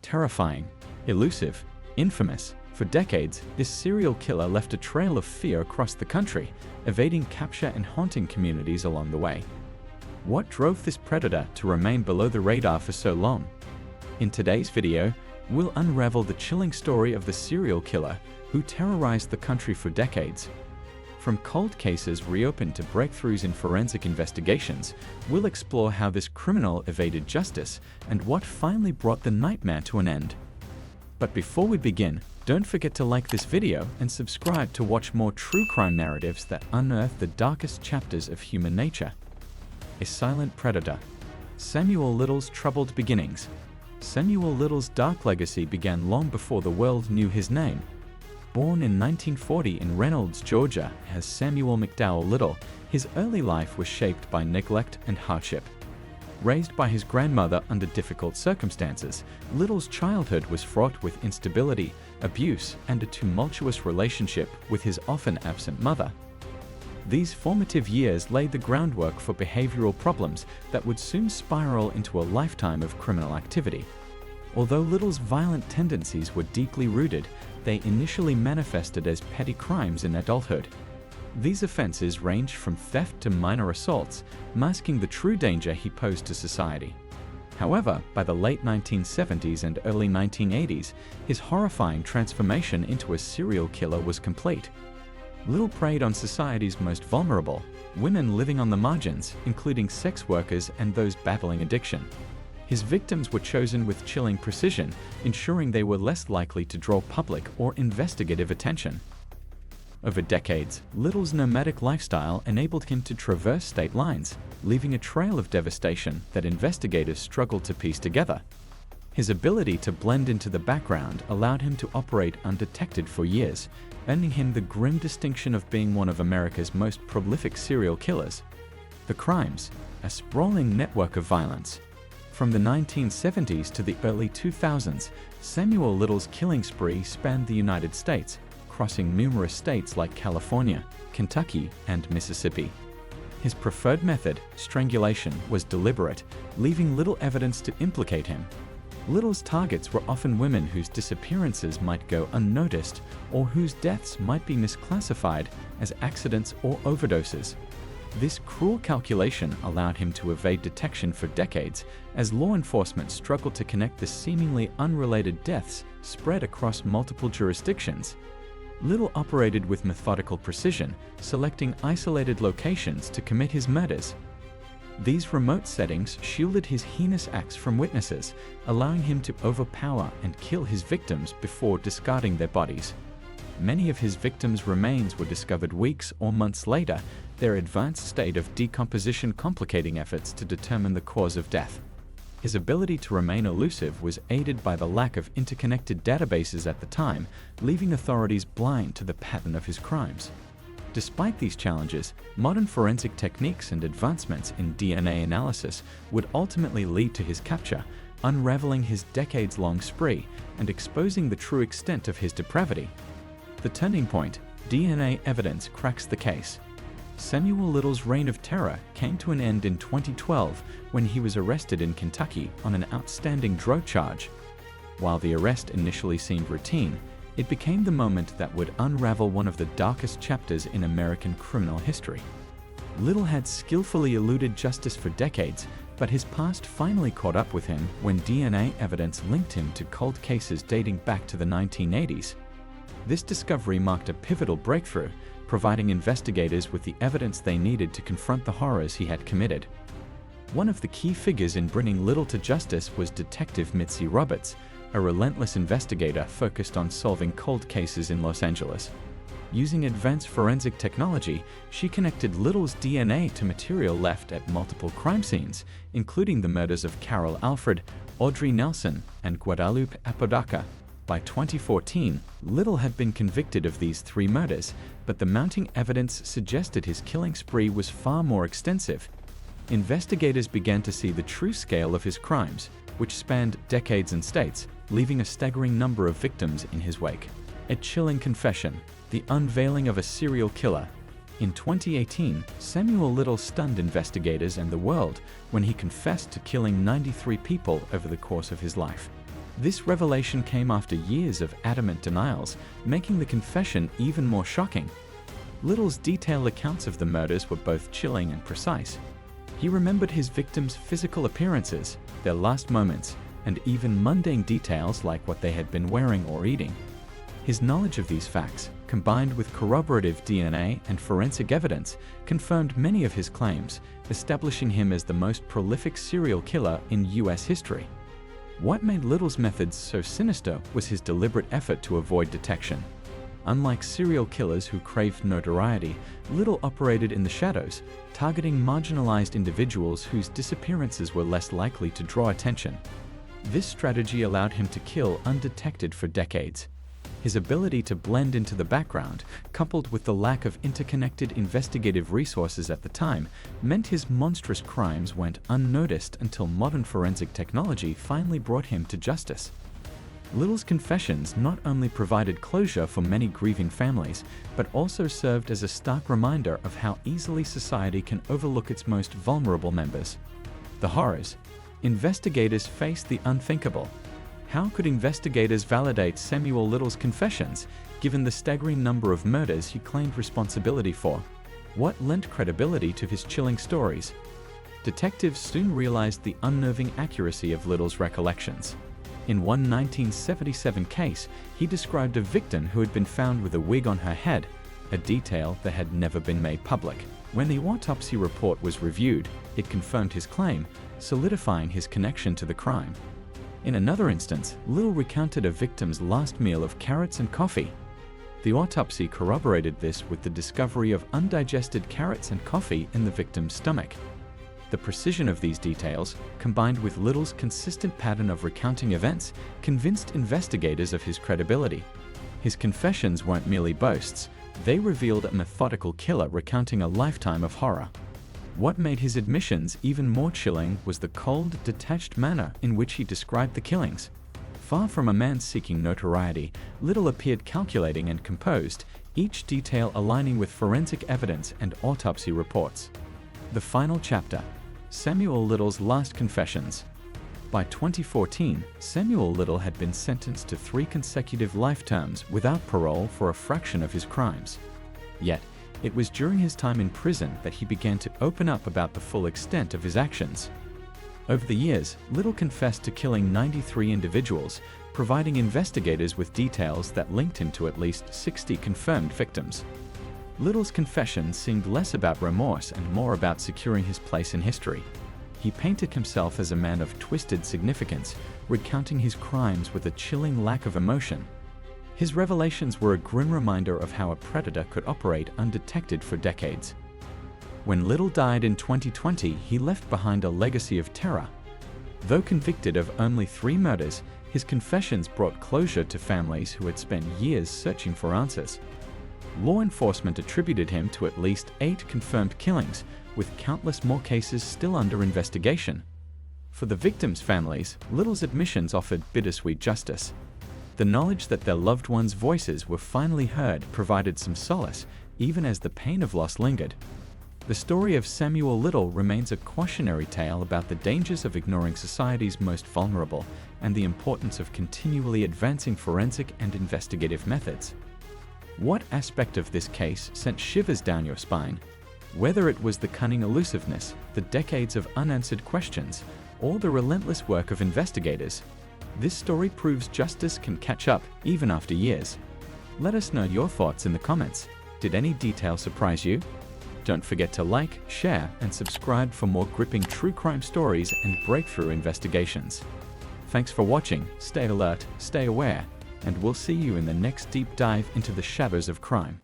terrifying, elusive, infamous. For decades, this serial killer left a trail of fear across the country, evading capture and haunting communities along the way. What drove this predator to remain below the radar for so long? In today's video, we'll unravel the chilling story of the serial killer who terrorized the country for decades. From cold cases reopened to breakthroughs in forensic investigations, we'll explore how this criminal evaded justice and what finally brought the nightmare to an end. But before we begin, don't forget to like this video and subscribe to watch more true crime narratives that unearth the darkest chapters of human nature. A silent predator. Samuel Little's troubled beginnings. Samuel Little's dark legacy began long before the world knew his name. Born in 1940 in Reynolds, Georgia, as Samuel McDowell Little, his early life was shaped by neglect and hardship. Raised by his grandmother under difficult circumstances, Little's childhood was fraught with instability, abuse, and a tumultuous relationship with his often absent mother. These formative years laid the groundwork for behavioral problems that would soon spiral into a lifetime of criminal activity. Although Little's violent tendencies were deeply rooted, they initially manifested as petty crimes in adulthood. These offenses ranged from theft to minor assaults, masking the true danger he posed to society. However, by the late 1970s and early 1980s, his horrifying transformation into a serial killer was complete. Little preyed on society's most vulnerable, women living on the margins, including sex workers and those battling addiction. His victims were chosen with chilling precision, ensuring they were less likely to draw public or investigative attention. Over decades, Little's nomadic lifestyle enabled him to traverse state lines, leaving a trail of devastation that investigators struggled to piece together. His ability to blend into the background allowed him to operate undetected for years, earning him the grim distinction of being one of America's most prolific serial killers. The crimes: a sprawling network of violence. From the 1970s to the early 2000s, Samuel Little's killing spree spanned the United States, crossing numerous states like California, Kentucky, and Mississippi. His preferred method, strangulation, was deliberate, leaving little evidence to implicate him. Little's targets were often women whose disappearances might go unnoticed or whose deaths might be misclassified as accidents or overdoses. This cruel calculation allowed him to evade detection for decades as law enforcement struggled to connect the seemingly unrelated deaths spread across multiple jurisdictions. Little operated with methodical precision, selecting isolated locations to commit his murders. These remote settings shielded his heinous acts from witnesses, allowing him to overpower and kill his victims before discarding their bodies. Many of his victims' remains were discovered weeks or months later, their advanced state of decomposition complicating efforts to determine the cause of death. His ability to remain elusive was aided by the lack of interconnected databases at the time, leaving authorities blind to the pattern of his crimes. Despite these challenges, modern forensic techniques and advancements in DNA analysis would ultimately lead to his capture, unraveling his decades-long spree and exposing the true extent of his depravity. The turning point: DNA evidence cracks the case. Samuel Little's reign of terror came to an end in 2012 when he was arrested in Kentucky on an outstanding drug charge. While the arrest initially seemed routine, it became the moment that would unravel one of the darkest chapters in American criminal history. Little had skillfully eluded justice for decades, but his past finally caught up with him when DNA evidence linked him to cold cases dating back to the 1980s. This discovery marked a pivotal breakthrough, providing investigators with the evidence they needed to confront the horrors he had committed. One of the key figures in bringing Little to justice was Detective Mitzi Roberts, a relentless investigator focused on solving cold cases in Los Angeles. Using advanced forensic technology, she connected Little's DNA to material left at multiple crime scenes, including the murders of Carol Alfred, Audrey Nelson, and Guadalupe Apodaca. By 2014, Little had been convicted of these 3 murders, but the mounting evidence suggested his killing spree was far more extensive. Investigators began to see the true scale of his crimes, which spanned decades and states, leaving a staggering number of victims in his wake. A chilling confession: the unveiling of a serial killer. In 2018, Samuel Little stunned investigators and the world when he confessed to killing 93 people over the course of his life. This revelation came after years of adamant denials, making the confession even more shocking. Little's detailed accounts of the murders were both chilling and precise. He remembered his victims' physical appearances, their last moments, and even mundane details like what they had been wearing or eating. His knowledge of these facts, combined with corroborative DNA and forensic evidence, confirmed many of his claims, establishing him as the most prolific serial killer in U.S. history. What made Little's methods so sinister was his deliberate effort to avoid detection. Unlike serial killers who craved notoriety, Little operated in the shadows, targeting marginalized individuals whose disappearances were less likely to draw attention. This strategy allowed him to kill undetected for decades. His ability to blend into the background, coupled with the lack of interconnected investigative resources at the time, meant his monstrous crimes went unnoticed until modern forensic technology finally brought him to justice. Little's confessions not only provided closure for many grieving families, but also served as a stark reminder of how easily society can overlook its most vulnerable members. The horrors. Investigators faced the unthinkable. How could investigators validate Samuel Little's confessions, given the staggering number of murders he claimed responsibility for? What lent credibility to his chilling stories? Detectives soon realized the unnerving accuracy of Little's recollections. In one 1977 case, he described a victim who had been found with a wig on her head, a detail that had never been made public. When the autopsy report was reviewed, it confirmed his claim, solidifying his connection to the crime. In another instance, Little recounted a victim's last meal of carrots and coffee. The autopsy corroborated this with the discovery of undigested carrots and coffee in the victim's stomach. The precision of these details, combined with Little's consistent pattern of recounting events, convinced investigators of his credibility. His confessions weren't merely boasts, they revealed a methodical killer recounting a lifetime of horror. What made his admissions even more chilling was the cold, detached manner in which he described the killings. Far from a man seeking notoriety, Little appeared calculating and composed, each detail aligning with forensic evidence and autopsy reports. The final chapter. Samuel Little's last confessions. By 2014, Samuel Little had been sentenced to 3 consecutive life terms without parole for a fraction of his crimes. Yet, it was during his time in prison that he began to open up about the full extent of his actions. Over the years, Little confessed to killing 93 individuals, providing investigators with details that linked him to at least 60 confirmed victims. Little's confession seemed less about remorse and more about securing his place in history. He painted himself as a man of twisted significance, recounting his crimes with a chilling lack of emotion. His revelations were a grim reminder of how a predator could operate undetected for decades. When Little died in 2020, he left behind a legacy of terror. Though convicted of only 3 murders, his confessions brought closure to families who had spent years searching for answers. Law enforcement attributed him to at least 8 confirmed killings, with countless more cases still under investigation. For the victims' families, Little's admissions offered bittersweet justice. The knowledge that their loved ones' voices were finally heard provided some solace, even as the pain of loss lingered. The story of Samuel Little remains a cautionary tale about the dangers of ignoring society's most vulnerable and the importance of continually advancing forensic and investigative methods. What aspect of this case sent shivers down your spine? Whether it was the cunning elusiveness, the decades of unanswered questions, or the relentless work of investigators, this story proves justice can catch up even after years. Let us know your thoughts in the comments. Did any detail surprise you? Don't forget to like, share, and subscribe for more gripping true crime stories and breakthrough investigations. Thanks for watching, stay alert, stay aware, and we'll see you in the next deep dive into the shadows of crime.